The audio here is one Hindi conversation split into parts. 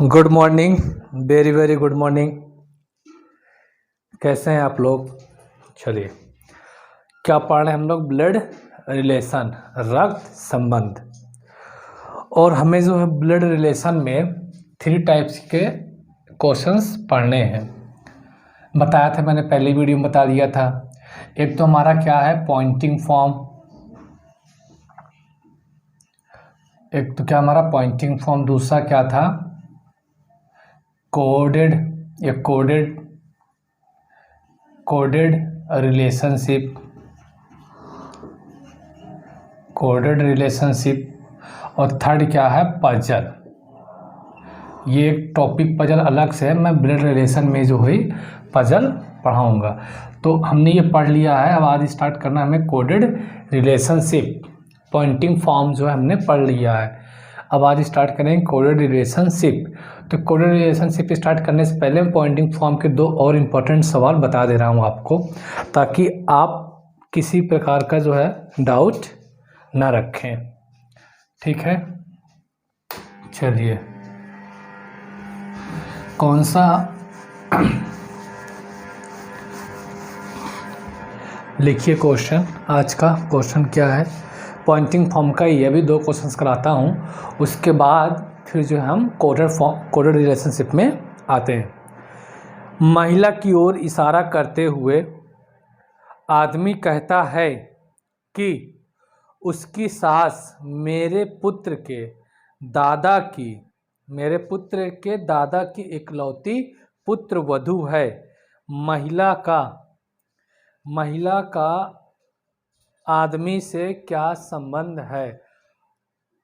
Good morning, very very good morning. कैसे हैं आप लोग? चलिए, क्या पढ़ रहे हैं हम लोग? ब्लड रिलेशन, रक्त संबंध। और हमें जो है ब्लड रिलेशन में 3 टाइप्स के क्वेश्चंस पढ़ने हैं। बताया था मैंने, पहली वीडियो में बता दिया था। एक तो हमारा क्या है, पॉइंटिंग फॉर्म। एक तो क्या हमारा पॉइंटिंग फॉर्म, दूसरा क्या था, कोडेड या कोडेड रिलेशनशिप, और थर्ड क्या है, पजल। ये एक टॉपिक पजल अलग से है, मैं ब्लड रिलेशन में जो हुई पजल पढ़ाऊंगा। तो हमने ये पढ़ लिया है, अब आज स्टार्ट करना है हमें कोडेड रिलेशनशिप। पॉइंटिंग फॉर्म जो है हमने पढ़ लिया है, अब आज स्टार्ट करेंगे कोडेड रिलेशनशिप। तो कोडेड रिलेशनशिप स्टार्ट करने से पहले मैं पॉइंटिंग फॉर्म के 2 और इम्पोर्टेंट सवाल बता दे रहा हूँ आपको, ताकि आप किसी प्रकार का जो है डाउट ना रखें। ठीक है, चलिए, कौन सा लिखिए क्वेश्चन। आज का क्वेश्चन क्या है, पॉइंटिंग फॉर्म का ही अभी 2 क्वेश्चंस कराता हूँ, उसके बाद फिर जो हम कोडेड रिलेशनशिप में आते हैं। महिला की ओर इशारा करते हुए आदमी कहता है कि उसकी सास मेरे पुत्र के दादा की इकलौती पुत्र वधू है। महिला का आदमी से क्या संबंध है?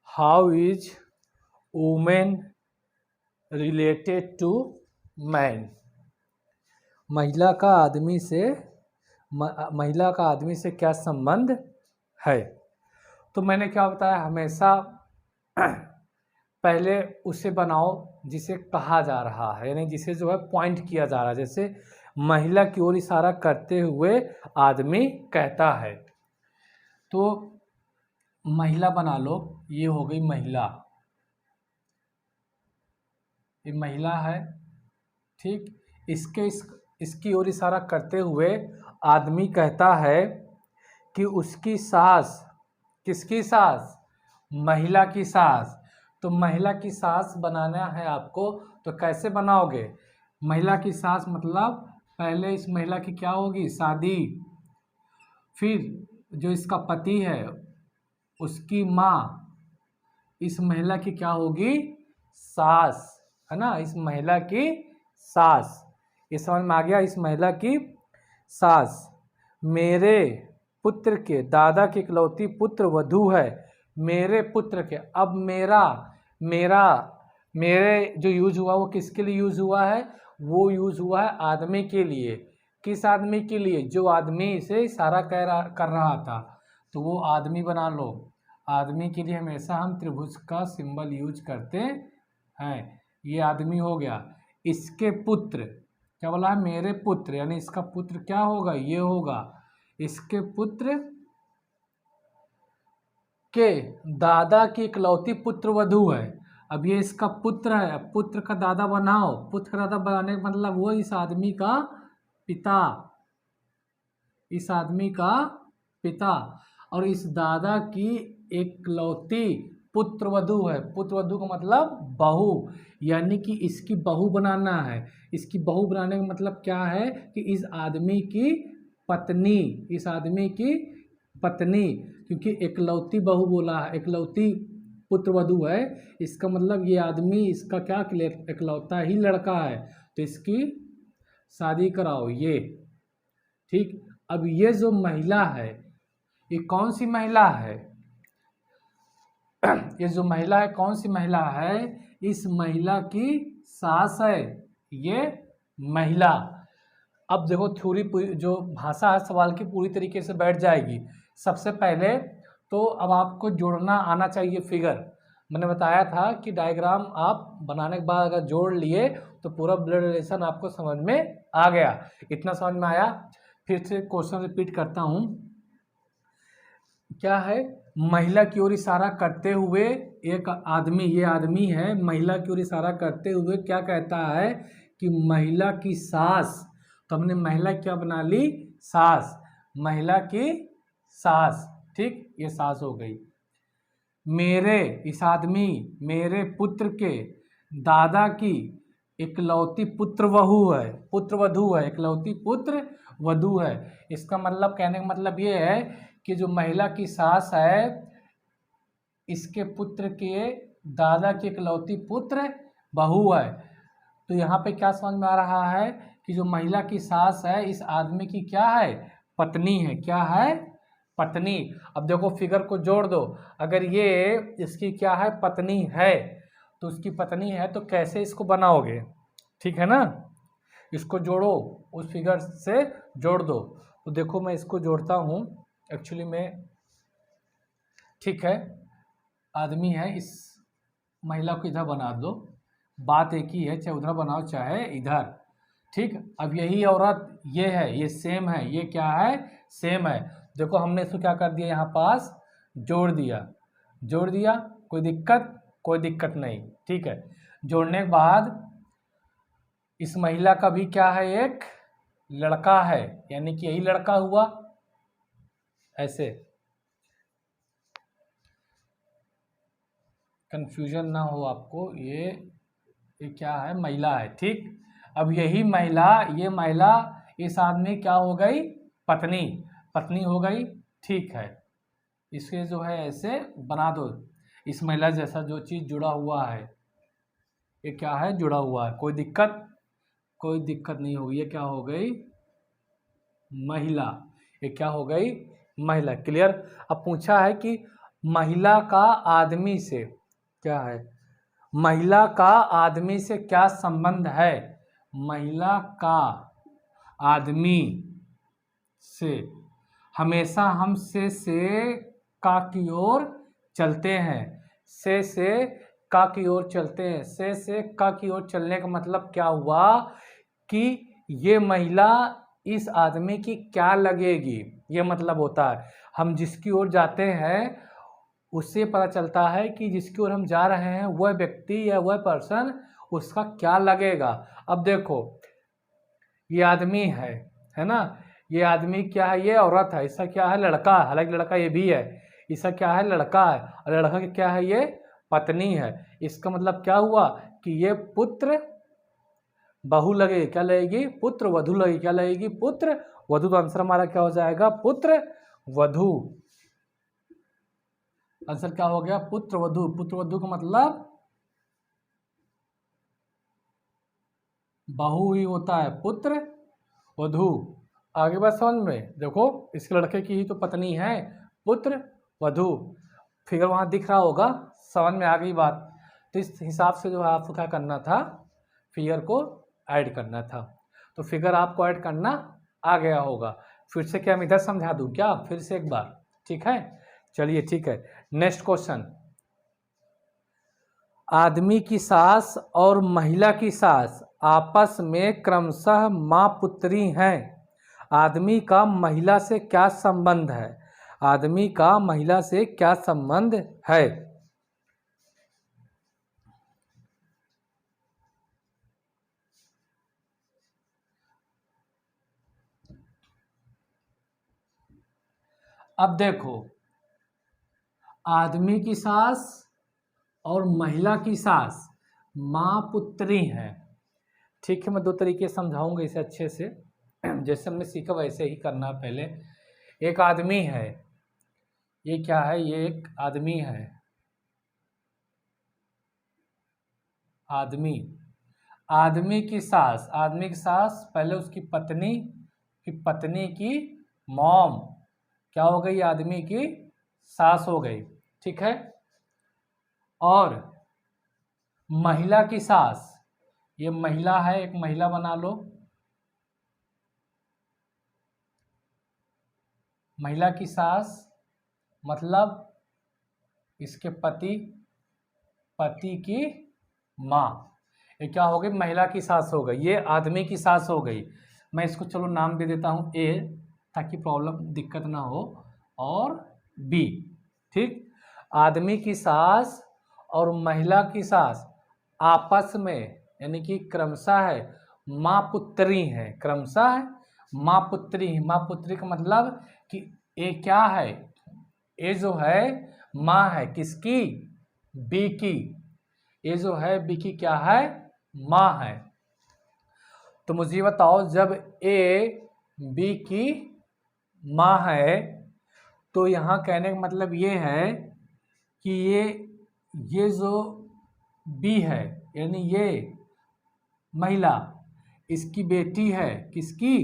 How is women related to man? महिला का आदमी से क्या संबंध है? तो मैंने क्या बताया, हमेशा पहले उसे बनाओ जिसे कहा जा रहा है, यानी जिसे जो है पॉइंट किया जा रहा है। जैसे महिला की ओर इशारा करते हुए आदमी कहता है, तो महिला बना लो, ये हो गई महिला, ये महिला है, ठीक। इसकी ओर इशारा करते हुए आदमी कहता है कि उसकी सास, किसकी सास? महिला की सास। तो महिला की सास बनाना है आपको, तो कैसे बनाओगे? महिला की सास मतलब पहले इस महिला की क्या होगी, शादी, फिर जो इसका पति है उसकी माँ, इस महिला की क्या होगी, सास, है ना, इस महिला की सास। ये समझ में आ गया, इस महिला की सास मेरे पुत्र के दादा की इकलौती पुत्र वधू है। मेरे पुत्र के, अब मेरे जो यूज हुआ वो किसके लिए यूज हुआ है? वो यूज हुआ है आदमी के लिए। किस आदमी के लिए? जो आदमी से इशारा कर रहा था, तो वो आदमी बना लो। आदमी के लिए हमेशा हम त्रिभुज का सिंबल यूज करते हैं। ये आदमी हो गया। इसके पुत्र, क्या बोला है, मेरे पुत्र, यानी इसका पुत्र क्या होगा, ये होगा। इसके पुत्र के दादा की इकलौती पुत्र वधू है। अब ये इसका पुत्र है, अब पुत्र का दादा बनाओ। पुत्र का दादा बनाने का मतलब वो इस आदमी का पिता, इस आदमी का पिता, और इस दादा की इकलौती पुत्र वधू है। पुत्र वधू का मतलब बहू, यानी कि इसकी बहू बनाना है। इसकी बहू बनाने का मतलब क्या है कि इस आदमी की पत्नी, इस आदमी की पत्नी, क्योंकि इकलौती बहू बोला है, इकलौती पुत्र वधू है, इसका मतलब ये आदमी इसका क्या, इकलौता ही लड़का है, तो इसकी शादी कराओ, ये ठीक। अब ये जो महिला है, ये कौन सी महिला है? ये जो महिला है, कौन सी महिला है? इस महिला की सास है ये महिला। अब देखो, थ्योरी जो भाषा है सवाल की पूरी तरीके से बैठ जाएगी। सबसे पहले तो अब आपको जोड़ना आना चाहिए फिगर। मैंने बताया था कि डायग्राम आप बनाने के बाद अगर जोड़ लिए तो पूरा ब्लड रिलेशन आपको समझ में आ गया। इतना समझ में आया? फिर से क्वेश्चन रिपीट करता हूँ। क्या है? महिला की ओर इशारा करते हुए एक आदमी, ये आदमी है, महिला की ओर इशारा करते हुए क्या कहता है कि महिला की सास, तो हमने महिला क्या बना ली, सास, महिला की सास, ठीक, ये सास हो गई। मेरे, इस आदमी, मेरे पुत्र के दादा की इकलौती पुत्र वधू है, पुत्र वधू है, इकलौती पुत्र वधू है। इसका मतलब, कहने का मतलब ये है कि जो महिला की सास है, इसके पुत्र के दादा की इकलौती पुत्र बहू है। तो यहाँ पे क्या समझ में आ रहा है कि जो महिला की सास है, इस आदमी की क्या है, पत्नी है, क्या है, पत्नी। अब देखो फिगर को जोड़ दो, अगर ये इसकी क्या है, पत्नी है, तो उसकी पत्नी है, तो कैसे इसको बनाओगे, ठीक है ना, इसको जोड़ो, उस फिगर से जोड़ दो। तो देखो मैं इसको जोड़ता हूँ, एक्चुअली में, ठीक है, आदमी है, इस महिला को इधर बना दो, बात एक ही है, चाहे उधर बनाओ चाहे इधर, ठीक। अब यही औरत ये है, ये सेम है, ये क्या है, सेम है। देखो हमने इसको क्या कर दिया, यहाँ पास जोड़ दिया, जोड़ दिया, कोई दिक्कत, कोई दिक्कत नहीं, ठीक है। जोड़ने के बाद इस महिला का भी क्या है, एक लड़का है, यानी कि यही लड़का हुआ, ऐसे कंफ्यूजन ना हो आपको, ये क्या है, महिला है, ठीक। अब यही महिला, ये महिला इस आदमी क्या हो गई, पत्नी, पत्नी हो गई, ठीक है। इसे जो है ऐसे बना दो, इस महिला जैसा जो चीज़ जुड़ा हुआ है, ये क्या है, जुड़ा हुआ है, कोई दिक्कत, कोई दिक्कत नहीं होगी। ये क्या हो गई, महिला, ये क्या हो गई, महिला, क्लियर। अब पूछा है कि महिला का आदमी से क्या है, महिला का आदमी से क्या संबंध है, महिला का आदमी से हमेशा हम से का की ओर चलते हैं, से का की ओर चलते हैं, से का की ओर चलने का मतलब क्या हुआ कि ये महिला इस आदमी की क्या लगेगी, ये मतलब होता है। हम जिसकी ओर जाते हैं उससे पता चलता है कि जिसकी ओर हम जा रहे हैं वह व्यक्ति या वह पर्सन उसका क्या लगेगा। अब देखो ये आदमी है ना, ये आदमी क्या है, ये औरत है, इसका क्या है, लड़का है, हालांकि लड़का ये भी है, इसका क्या है, लड़का है, और लड़का की क्या है, ये पत्नी है। इसका मतलब क्या हुआ कि ये पुत्र बहू लगेगी, क्या लगेगी, पुत्र वधू लगेगी, क्या लगेगी, पुत्र वधू। तो आंसर हमारा क्या हो जाएगा, पुत्र वधू। आंसर क्या हो गया, पुत्र वधू। पुत्र वधू का मतलब बहू ही होता है, पुत्र वधू। आगे बात समझ में, देखो इस लड़के की ही तो पत्नी है, पुत्र वधू। फिगर वहाँ दिख रहा होगा, समझ में आ गई बात। तो इस हिसाब से जो है आपको क्या करना था, फिगर को ऐड करना था। तो फिगर आपको ऐड करना आ गया होगा। फिर से क्या मैं इधर समझा दूं क्या, फिर से एक बार, ठीक है, चलिए ठीक है। नेक्स्ट क्वेश्चन, आदमी की सास और महिला की सास आपस में क्रमशः माँ पुत्री हैं। आदमी का महिला से क्या संबंध है, आदमी का महिला से क्या संबंध है। अब देखो आदमी की सास और महिला की सास माँ पुत्री हैं, ठीक है। मैं दो तरीके समझाऊंगा इसे अच्छे से, जैसे हमने सीखा वैसे ही करना। पहले एक आदमी है, ये क्या है, ये एक आदमी है, आदमी, आदमी की सास, आदमी की सास, पहले उसकी पत्नी, फिर पत्नी की मॉम, क्या हो गई, आदमी की सास हो गई, ठीक है। और महिला की सास, ये महिला है, एक महिला बना लो, महिला की सास मतलब इसके पति, पति की माँ, ये क्या हो गई, महिला की सास हो गई, ये आदमी की सास हो गई। मैं इसको चलो नाम दे देता हूँ ए, ताकि प्रॉब्लम दिक्कत ना हो, और बी, ठीक। आदमी की सास और महिला की सास आपस में यानी कि क्रमशः है माँ पुत्री है, क्रमशः है माँ पुत्री। माँ पुत्री का मतलब कि ये क्या है, ये जो है माँ है किसकी, बी की। ये जो है बी की क्या है, माँ है। तो मुझे बताओ जब ए बी की माँ है तो यहाँ कहने का मतलब ये है कि ये जो बी है यानी ये महिला इसकी बेटी है, किसकी,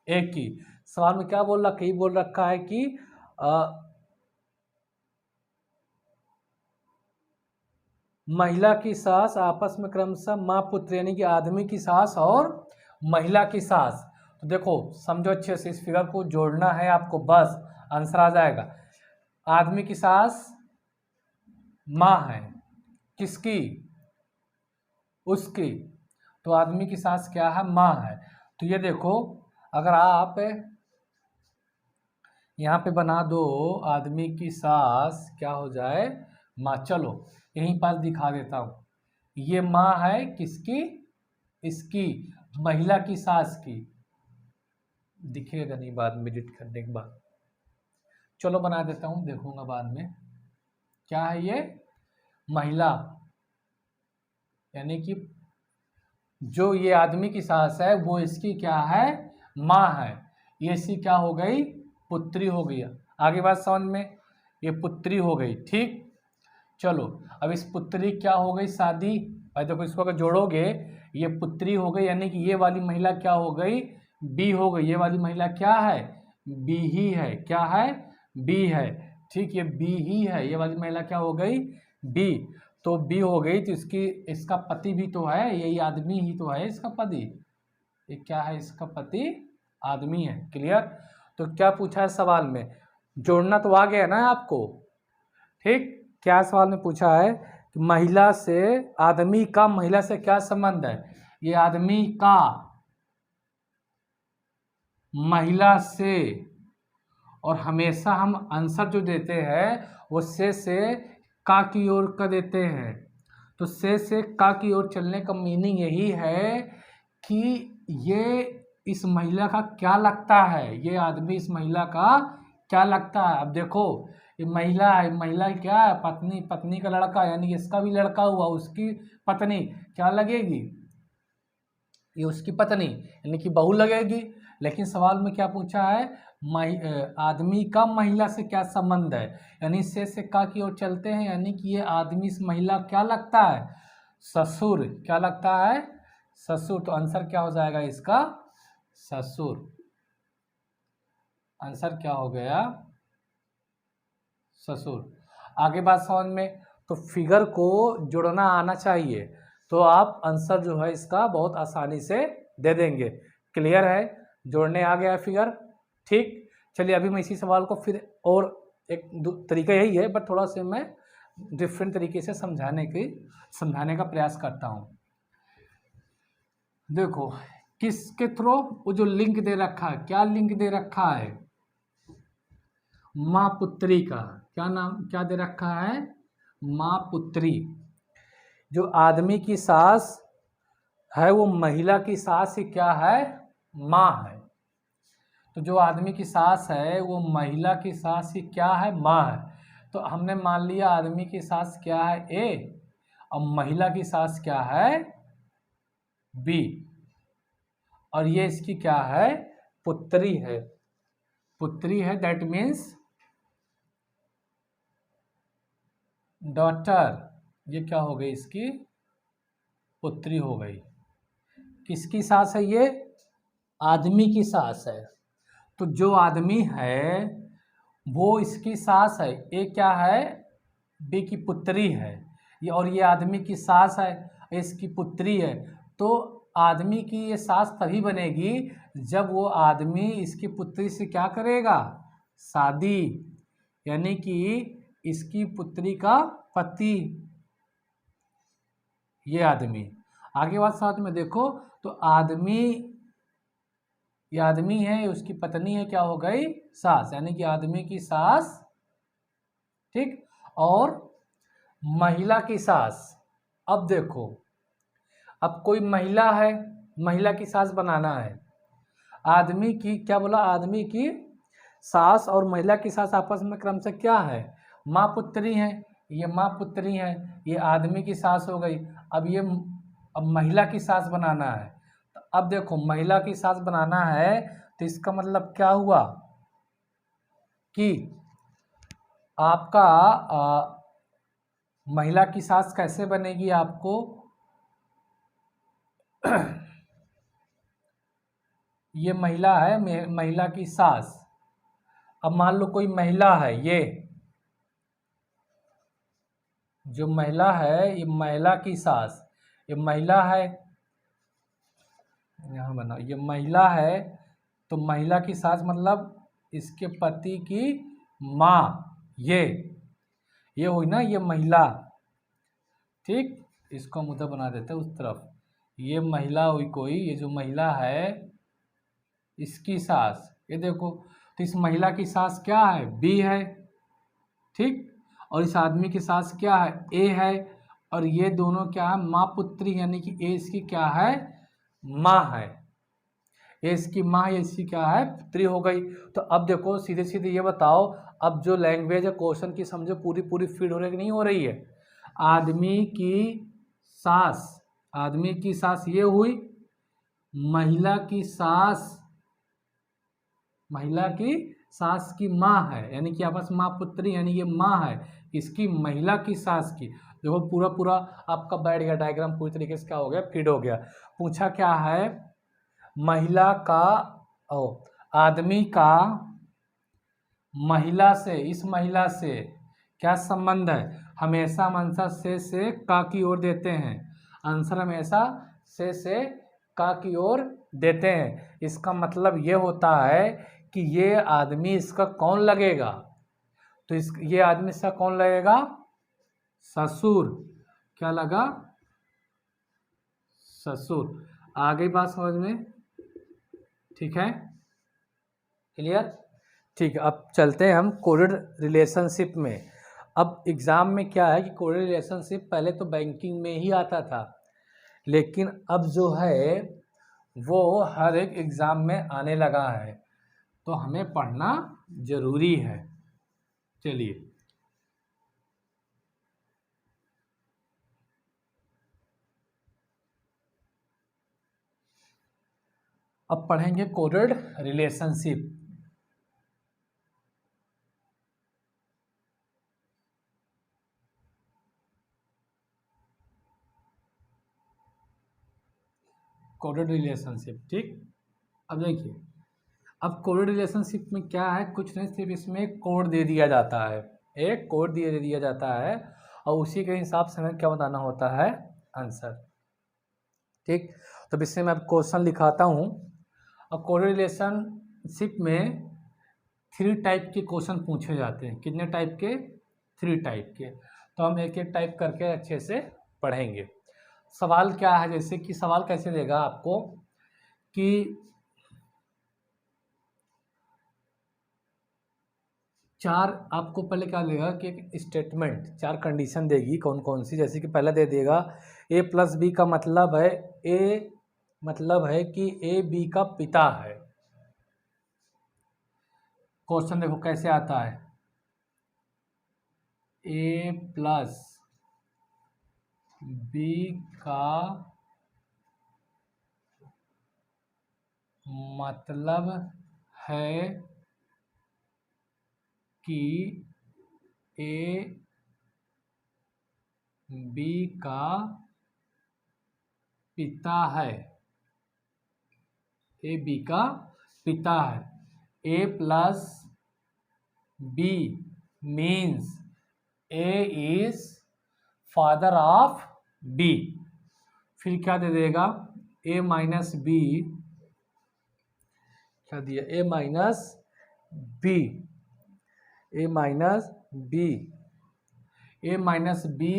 ए की। सवाल में क्या बोल रखा, बोल रखा है कि महिला की सास आपस में क्रमशः माँ पुत्र यानी कि आदमी की सास और महिला की सास। तो देखो समझो अच्छे से, इस फिगर को जोड़ना है आपको, बस आंसर आ जाएगा। आदमी की सास माँ है किसकी, उसकी। तो आदमी की सास क्या है, माँ है। तो ये देखो अगर आप यहाँ पे बना दो आदमी की सास क्या हो जाए, माँ। चलो यहीं पास दिखा देता हूँ, ये माँ है किसकी, इसकी, महिला की सास की। दिखेगा नहीं बाद में एडिट करने के बाद, चलो बना देता हूँ, देखूंगा बाद में। क्या है ये, महिला यानी कि जो ये आदमी की सास है वो इसकी क्या है, माँ है। ये इसकी क्या हो गई, पुत्री हो गई। आगे बात समझ में, ये पुत्री हो गई, ठीक। चलो अब इस पुत्री क्या हो गई, शादी। भाई देखो इसको अगर जोड़ोगे ये पुत्री हो गई यानी कि ये वाली महिला क्या हो गई, बी हो गई। ये वाली महिला क्या है, बी ही है। क्या है, बी है, ठीक। ये बी ही है, ये वाली महिला क्या हो गई, बी। तो बी हो गई तो इसका पति भी तो है, यही आदमी ही तो है इसका पति। ये क्या है, इसका पति आदमी है। क्लियर। तो क्या पूछा है सवाल में, जोड़ना तो आ गया ना आपको, ठीक। क्या सवाल में पूछा है कि महिला से, आदमी का महिला से क्या संबंध है। ये आदमी का महिला से, और हमेशा हम आंसर जो देते हैं वो से का की ओर का देते हैं। तो से का की ओर चलने का मीनिंग यही है कि ये इस महिला का क्या लगता है, ये आदमी इस महिला का क्या लगता है। अब देखो ये महिला है, महिला क्या है, पत्नी, पत्नी का लड़का यानी इसका भी लड़का हुआ, उसकी पत्नी क्या लगेगी, ये उसकी पत्नी यानी कि बहू लगेगी। लेकिन सवाल में क्या पूछा है, आदमी का महिला से क्या संबंध है, यानी से का की ओर चलते हैं यानी कि ये आदमी इस महिला क्या लगता है, ससुर। क्या लगता है, ससुर। तो आंसर क्या हो जाएगा इसका, ससुर। आंसर क्या हो गया, ससुर। आगे बात समझ में। तो फिगर को जोड़ना आना चाहिए तो आप आंसर जो है इसका बहुत आसानी से दे देंगे। क्लियर है, जोड़ने आ गया फिगर, ठीक। चलिए अभी मैं इसी सवाल को फिर और एक तरीका यही है बट थोड़ा सा मैं डिफरेंट तरीके से समझाने का प्रयास करता हूँ। देखो किसके थ्रू, वो जो लिंक दे रखा है, क्या लिंक दे रखा है, माँ पुत्री का। क्या नाम, क्या दे रखा है, माँ पुत्री। जो आदमी की सास है वो महिला की सास ही क्या है, माँ है। तो जो आदमी की सास है वो महिला की सास ही क्या है, माँ है। तो हमने मान लिया आदमी की सास क्या है, ए, और महिला की सास क्या है, बी, और ये इसकी क्या है, पुत्री है। पुत्री है दैट मीन्स डॉटर। ये क्या हो गई, इसकी पुत्री हो गई। किसकी सास है ये, आदमी की सास है। तो जो आदमी है वो इसकी सास है, ये क्या है, बी की पुत्री है। ये और ये आदमी की सास है, इसकी पुत्री है। तो आदमी की ये सास तभी बनेगी जब वो आदमी इसकी पुत्री से क्या करेगा, शादी, यानी कि इसकी पुत्री का पति, ये आदमी। आगे बात साथ में देखो तो आदमी, ये आदमी है, उसकी पत्नी है, क्या हो गई, सास, यानी कि आदमी की सास, ठीक। और महिला की सास। अब देखो, अब कोई महिला है, महिला की सास बनाना है। आदमी की क्या बोला, आदमी की सास और महिला की सास आपस में क्रम से क्या है, माँ पुत्री है। ये माँ पुत्री है, ये आदमी की सास हो गई। अब महिला की सास बनाना है। तो अब देखो, महिला की सास बनाना है तो इसका मतलब क्या हुआ कि आपका महिला की सास कैसे बनेगी आपको ये महिला है, महिला की सास। अब मान लो कोई महिला है, ये जो महिला है, ये महिला की सास, ये महिला है, यहाँ बना, ये महिला है। तो महिला की सास मतलब इसके पति की माँ, ये हुई ना, ये महिला। ठीक, इसको हम उधर बना देते हैं उस तरफ। ये महिला हुई कोई, ये जो महिला है इसकी सास, ये देखो। तो इस महिला की सास क्या है, बी है। ठीक, और इस आदमी की सास क्या है, ए है। और ये दोनों क्या है, माँ पुत्री, यानी कि ए इसकी क्या है, माँ है। ये इसकी माँ है, इसकी क्या है, पुत्री हो गई। तो अब देखो सीधे सीधे ये बताओ, अब जो लैंग्वेज है क्वेश्चन की समझो पूरी पूरी फीड हो रही कि नहीं हो रही है। आदमी की सास, आदमी की सास ये हुई, महिला की सास, महिला की सास की माँ है, यानी कि आपस माँ पुत्री, यानी ये माँ है इसकी, महिला की सास की। देखो पूरा पूरा आपका बैठ गया डायग्राम, पूरी तरीके से क्या हो गया, फीड हो गया। पूछा क्या है, महिला का आदमी का महिला से, इस महिला से क्या संबंध है। हमेशा हम आंसर से का की ओर देते हैं, आंसर हमेशा से का की ओर देते हैं। इसका मतलब ये होता है कि ये आदमी इसका कौन लगेगा, तो ये आदमी इसका कौन लगेगा, ससुर। क्या लगा, ससुर। आ गई बात समझ में, ठीक है, क्लियर। ठीक है, अब चलते हैं हम कोडेड रिलेशनशिप में। अब एग्ज़ाम में क्या है कि कोडेड रिलेशनशिप पहले तो बैंकिंग में ही आता था, लेकिन अब जो है वो हर एक एग्ज़ाम में आने लगा है, तो हमें पढ़ना ज़रूरी है। चलिए, अब पढ़ेंगे कोडेड रिलेशनशिप। कोडेड रिलेशनशिप, ठीक। अब देखिए, अब कोडेड रिलेशनशिप में क्या है, कुछ नहीं, सिर्फ इसमें एक कोड दे दिया जाता है, एक कोड दे दिया जाता है और उसी के हिसाब से हमें क्या बताना होता है, आंसर। ठीक, तो इससे मैं अब क्वेश्चन लिखाता हूँ। अब कोडेड रिलेशनशिप में 3 टाइप के क्वेश्चन पूछे जाते हैं। कितने टाइप के, 3 टाइप के। तो हम एक एक टाइप करके अच्छे से पढ़ेंगे। सवाल क्या है, जैसे कि सवाल कैसे देगा आपको कि चार, आपको पहले क्या देगा कि एक स्टेटमेंट, 4 कंडीशन देगी, कौन कौन सी, जैसे कि पहला दे देगा ए प्लस बी का मतलब है, ए मतलब है कि ए बी का पिता है। क्वेश्चन देखो कैसे आता है, ए प्लस बी का मतलब है कि ए बी का पिता है, ए बी का पिता है। A plus B means A is father of B. फिर क्या दे देगा, ए माइनस बी, क्या दिया, A minus B, A minus B, A minus B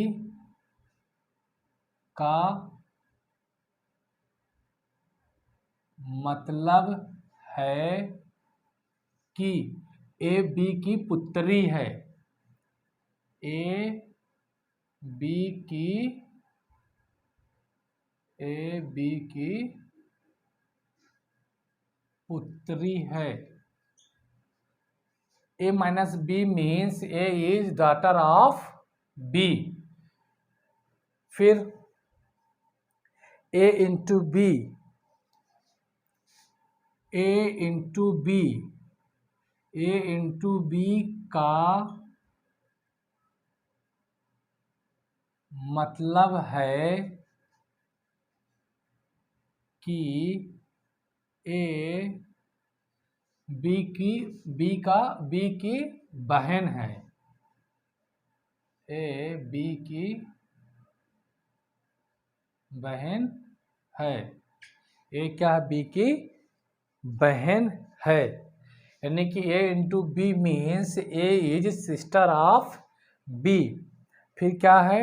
का मतलब है कि ए बी की पुत्री है, ए बी की ए बी की पुत्री है। A minus B means A is daughter of B। फिर A into B, A into B, A into B का मतलब है कि A B की बहन है। A B की बहन है। A क्या है? B की बहन है। यानी कि A into B means A is sister of B। फिर क्या है?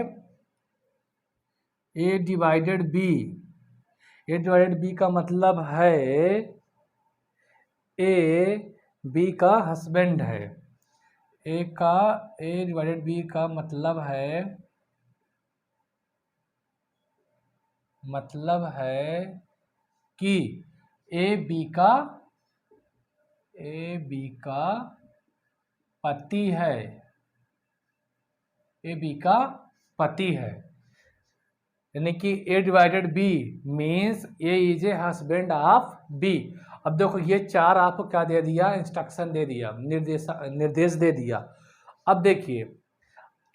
A divided B, A divided B का मतलब है A B का हस्बैंड है। A डिवाइडेड B का मतलब है कि A B का पति है। A B का पति है। यानी कि A divided B means A is a husband of B। अब देखो ये चार आपको क्या दे दिया? इंस्ट्रक्शन दे दिया, निर्देश दे दिया। अब देखिए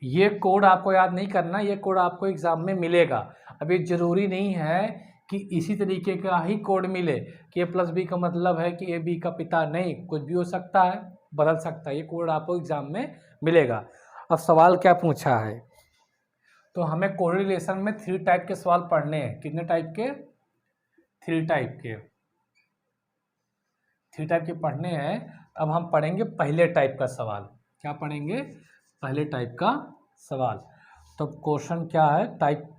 ये कोड आपको याद नहीं करना, ये कोड आपको एग्जाम में मिलेगा। अब ये जरूरी नहीं है कि इसी तरीके का ही कोड मिले कि A प्लस बी का मतलब है कि A B का पिता, नहीं, कुछ भी हो सकता है, बदल सकता है। ये कोड आपको एग्जाम में मिलेगा। अब सवाल क्या पूछा है? तो हमें कोरिलेशन में 3 टाइप के सवाल पढ़ने हैं। कितने टाइप के? 3 टाइप के। 3 टाइप के पढ़ने हैं। अब हम पढ़ेंगे पहले टाइप का सवाल। क्या पढ़ेंगे? पहले टाइप का सवाल। तो क्वेश्चन क्या है? टाइप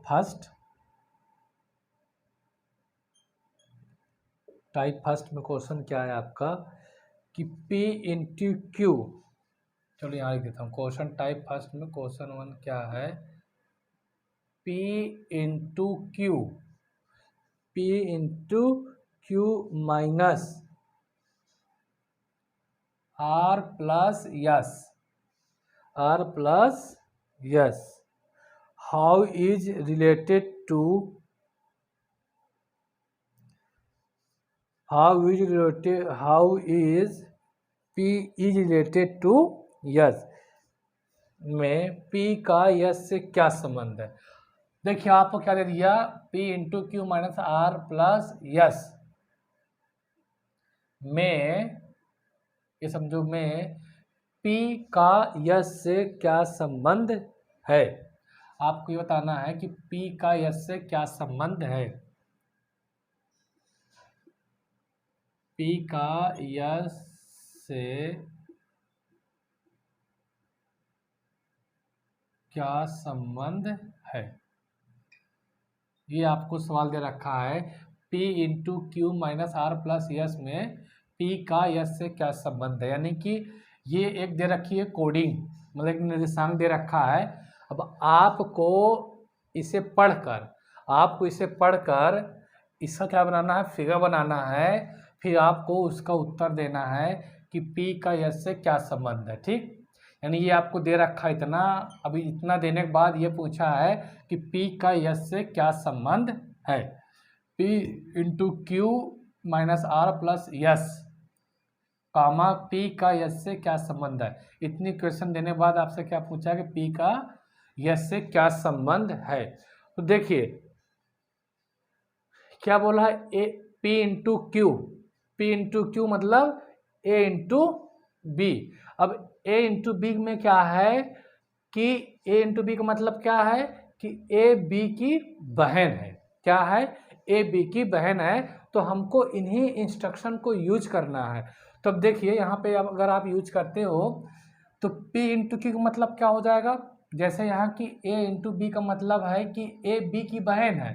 फर्स्ट में क्वेश्चन क्या है आपका कि P इंटू क्यू। चलो यहाँ लिख देता हूँ। क्वेश्चन टाइप फर्स्ट में क्वेश्चन 1 क्या है? P into Q minus R plus S how is related to P is related to S में P का यस से क्या संबंध है? देखिए आपको क्या दे दिया? P into Q minus R plus yes में, ये समझो में P का यस से क्या संबंध है। आपको ये बताना है कि P का यस से क्या संबंध है। P का यस से क्या संबंध है, ये आपको सवाल दे रखा है। P into Q minus R plus yes में P का यस से क्या संबंध है। यानी कि ये एक दे रखी है कोडिंग, मतलब एक निर्देशांक दे रखा है। अब आपको इसे पढ़कर इसका क्या बनाना है? फिगर बनाना है। फिर आपको उसका उत्तर देना है कि P का यस से क्या संबंध है। ठीक, यानी ये आपको दे रखा है इतना। अभी इतना देने के बाद ये पूछा है कि P का यस से क्या संबंध है। P into Q minus R plus S comma P का यस से क्या संबंध है। इतनी क्वेश्चन देने के बाद आपसे क्या पूछा कि P का यस से क्या संबंध है। तो देखिए क्या बोला है? P इंटू क्यू मतलब A इंटू बी। अब A इंटू बी में क्या है कि A इंटू बी का मतलब क्या है कि A B की बहन है। क्या है? A B की बहन है। तो हमको इन्हीं इंस्ट्रक्शन को यूज करना है। तो अब देखिए यहाँ पे अगर आप यूज करते हो तो P इंटू क्यू का मतलब क्या हो जाएगा? जैसे यहाँ की A इंटू बी का मतलब है कि A B की बहन है,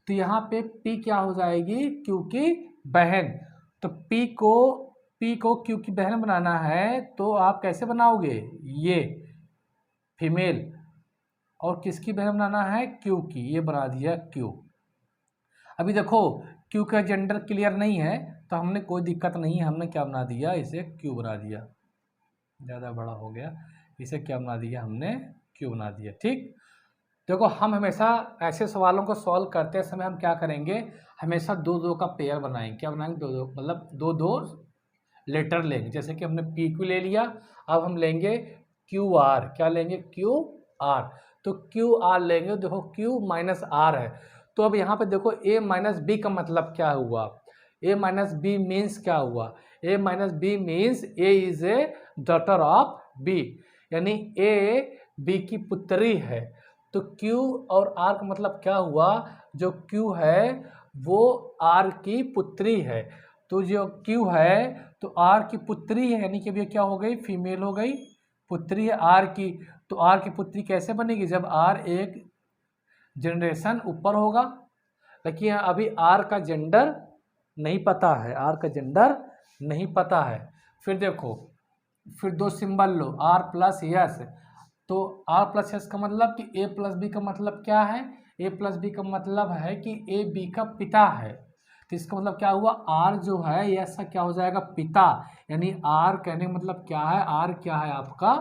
तो यहाँ पे P क्या हो जाएगी? Q की बहन। तो P को Q की बहन बनाना है तो आप कैसे बनाओगे? ये फीमेल और किसकी बहन बनाना है, क्यू की, ये बना दिया क्यू। अभी देखो क्यू का जेंडर क्लियर नहीं है तो हमने कोई दिक्कत नहीं है, हमने क्या बना दिया, इसे क्यू बना दिया, ज़्यादा बड़ा हो गया, इसे क्या बना दिया हमने, क्यू बना दिया। ठीक, देखो हम हमेशा ऐसे सवालों को सॉल्व करते समय हम क्या करेंगे, हमेशा दो दो का पेयर बनाएंगे। क्या बनाएंगे, दो दो, मतलब दो दो लेटर लेंगे। जैसे कि हमने पी क्यू ले लिया, अब हम लेंगे क्यू आर। क्या लेंगे, क्यू आर। तो क्यू आर लेंगे, देखो क्यू माइनस आर है। तो अब यहाँ पे देखो ए माइनस बी का मतलब क्या हुआ, ए माइनस बी मीन्स क्या हुआ, A minus B means A is a daughter of B, यानी ए बी की पुत्री है। तो Q और R का मतलब क्या हुआ, जो Q है वो R की पुत्री है। तो जो Q है तो R की पुत्री है, यानी कि अब ये क्या हो गई, फीमेल हो गई, पुत्री है R की। तो R की पुत्री कैसे बनेगी, जब R एक जनरेशन ऊपर होगा। लेकिन अभी R का जेंडर नहीं पता है, R का जेंडर नहीं पता है। फिर देखो, फिर दो सिंबल लो, R प्लस यस। तो R प्लस एस का मतलब कि A प्लस बी का मतलब क्या है, A प्लस बी का मतलब है कि A बी का पिता है। तो इसका मतलब क्या हुआ, R जो है यस का क्या हो जाएगा, पिता, यानी R कहने का मतलब क्या है, R क्या है आपका,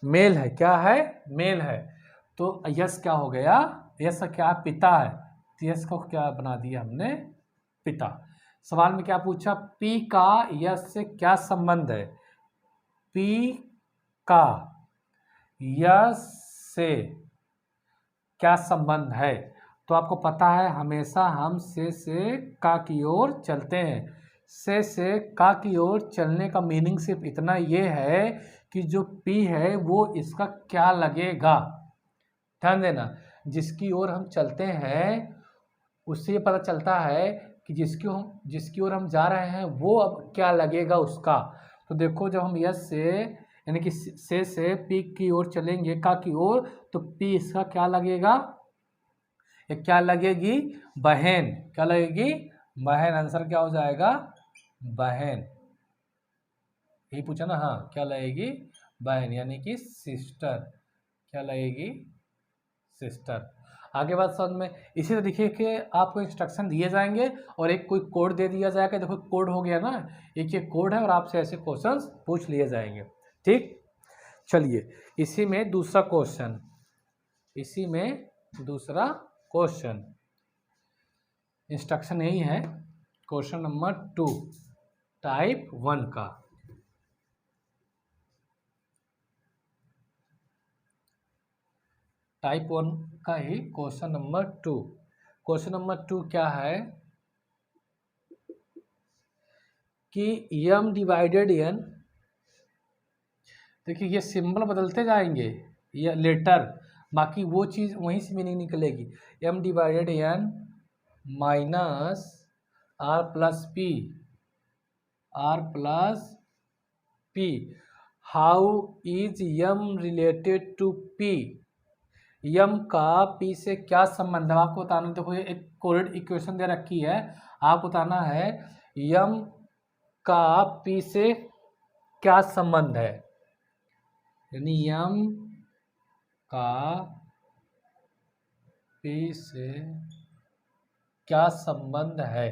मेल है। क्या है, मेल है। तो यस क्या हो गया, यस का क्या, पिता है। तो यस को क्या बना दिया हमने, पिता। सवाल में क्या पूछा, P का यस से क्या संबंध है, P का यस से क्या संबंध है। तो आपको पता है हमेशा हम से का की ओर चलते हैं। से का की ओर चलने का मीनिंग सिर्फ इतना ये है कि जो P है वो इसका क्या लगेगा। ध्यान देना, जिसकी ओर हम चलते हैं उससे ये पता चलता है कि जिसकी ओर हम जा रहे हैं वो अब क्या लगेगा उसका। तो देखो जब हम यस से यानी कि से पी की ओर चलेंगे का की ओर, तो पी इसका क्या लगेगा, ये क्या लगेगी, बहन। क्या लगेगी, बहन। आंसर क्या हो जाएगा, बहन। यही पूछा ना, हाँ, क्या लगेगी, बहन, यानी कि सिस्टर। क्या लगेगी, सिस्टर। आगे बात समझ में। इसी तरीके के आपको इंस्ट्रक्शन दिए जाएंगे और एक कोई कोड दे दिया जाएगा। देखो कोड हो गया ना, एक ये कोड है और आपसे ऐसे क्वेश्चंस पूछ लिए जाएंगे। ठीक, चलिए इसी में दूसरा क्वेश्चन, इसी में दूसरा क्वेश्चन, इंस्ट्रक्शन यही है, क्वेश्चन नंबर 2 टाइप 1 का। टाइप 1 का ही क्वेश्चन नंबर 2। क्वेश्चन नंबर 2 क्या है कि m डिवाइडेड n, देखिए ये सिंबल बदलते जाएंगे या लेटर, बाकी वो चीज़ वहीं से मीनिंग निकलेगी। m divided n minus r plus P, r plus P, how is m related to p, M का पी से क्या संबंध है आपको बताना। देखो ये एक कोऑर्डिनेट इक्वेशन दे रखी है, आपको बताना है यम का पी से क्या संबंध है, यानी यम का पी से क्या संबंध है,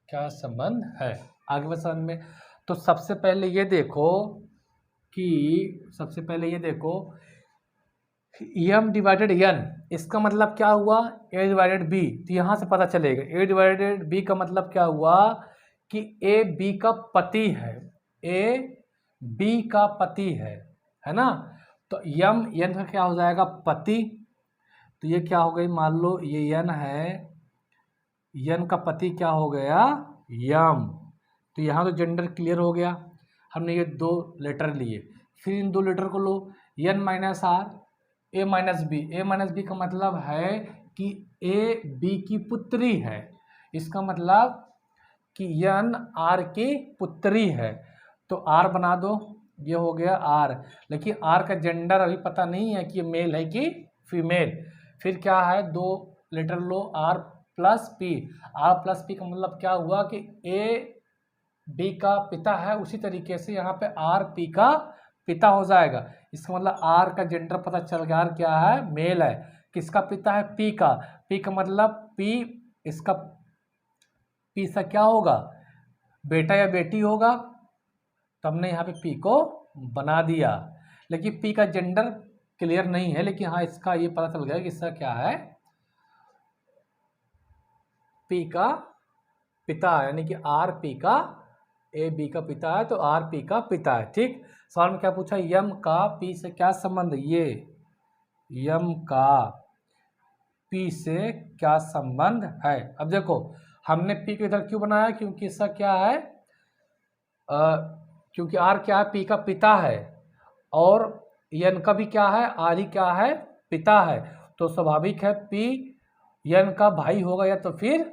क्या संबंध है। आगे बढ़ समझ में। तो सबसे पहले ये देखो कि सबसे पहले ये देखो एम डिवाइडेड एन, इसका मतलब क्या हुआ, ए डिवाइडेड बी। तो यहाँ से पता चलेगा ए डिवाइडेड बी का मतलब क्या हुआ कि ए बी का पति है, ए बी का पति है ना। तो यम एन का क्या हो जाएगा, पति। तो ये क्या हो गई, मान लो ये एन है, एन का पति क्या हो गया, यम। तो यहाँ तो जेंडर क्लियर हो गया, हमने ये दो लेटर लिए। फिर इन दो लेटर को लो, N minus R, A minus B. A minus B का मतलब है कि ए बी की पुत्री है, इसका मतलब कि एन आर की पुत्री है। तो आर बना दो, ये हो गया आर। लेकिन आर का जेंडर अभी पता नहीं है कि ये मेल है कि फीमेल। फिर क्या है, दो लेटर लो, R plus P. R plus P का मतलब क्या हुआ कि ए बी का पिता है, उसी तरीके से यहाँ पे आर पी का पिता हो जाएगा। इसका मतलब आर का जेंडर पता चल गया, आर क्या है, मेल है। किसका पिता है, पी का। पी का मतलब पी, इसका पी से क्या होगा, बेटा या बेटी होगा, तो हमने यहाँ पे पी को बना दिया। लेकिन पी का जेंडर क्लियर नहीं है, लेकिन हाँ इसका ये पता चल गया कि इसका क्या है, पी का पिता है, यानी कि आर पी का, ए बी का पिता है तो आर पी का पिता है। ठीक, सवाल में क्या पूछा, यम का पी से क्या संबंध, ये यम का पी से क्या संबंध है। अब देखो हमने पी को इधर क्यों बनाया, क्योंकि इसका क्या है, क्योंकि आर क्या है, पी का पिता है, और यन का भी क्या है, आर ही क्या है, पिता है, तो स्वाभाविक है पी यन का भाई होगा या तो फिर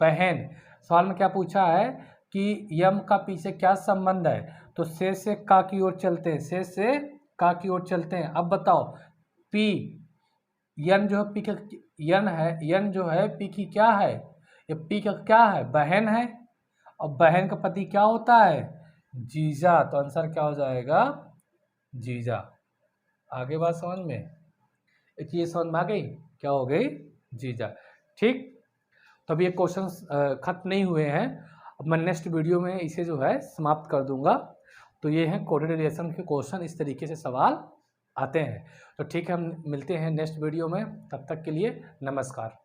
बहन। सवाल में क्या पूछा है कि यम का पी से क्या संबंध है, तो से का की ओर चलते हैं, से का की ओर चलते हैं। अब बताओ पी यन जो है पी का यन है, यन जो है पी की क्या है, ये पी का क्या है, बहन है, और बहन का पति क्या होता है, जीजा, तो आंसर क्या हो जाएगा, जीजा। आगे बात समझ में, एक चीज समझ में आ गई, क्या हो गई, जीजा। ठीक, तो अभी ये क्वेश्चन खत्म नहीं हुए हैं, अब मैं नेक्स्ट वीडियो में इसे जो है समाप्त कर दूंगा। तो ये हैं कोऑर्डिनेट रिलेशन के क्वेश्चन, इस तरीके से सवाल आते हैं। तो ठीक है, हम मिलते हैं नेक्स्ट वीडियो में, तब तक के लिए नमस्कार।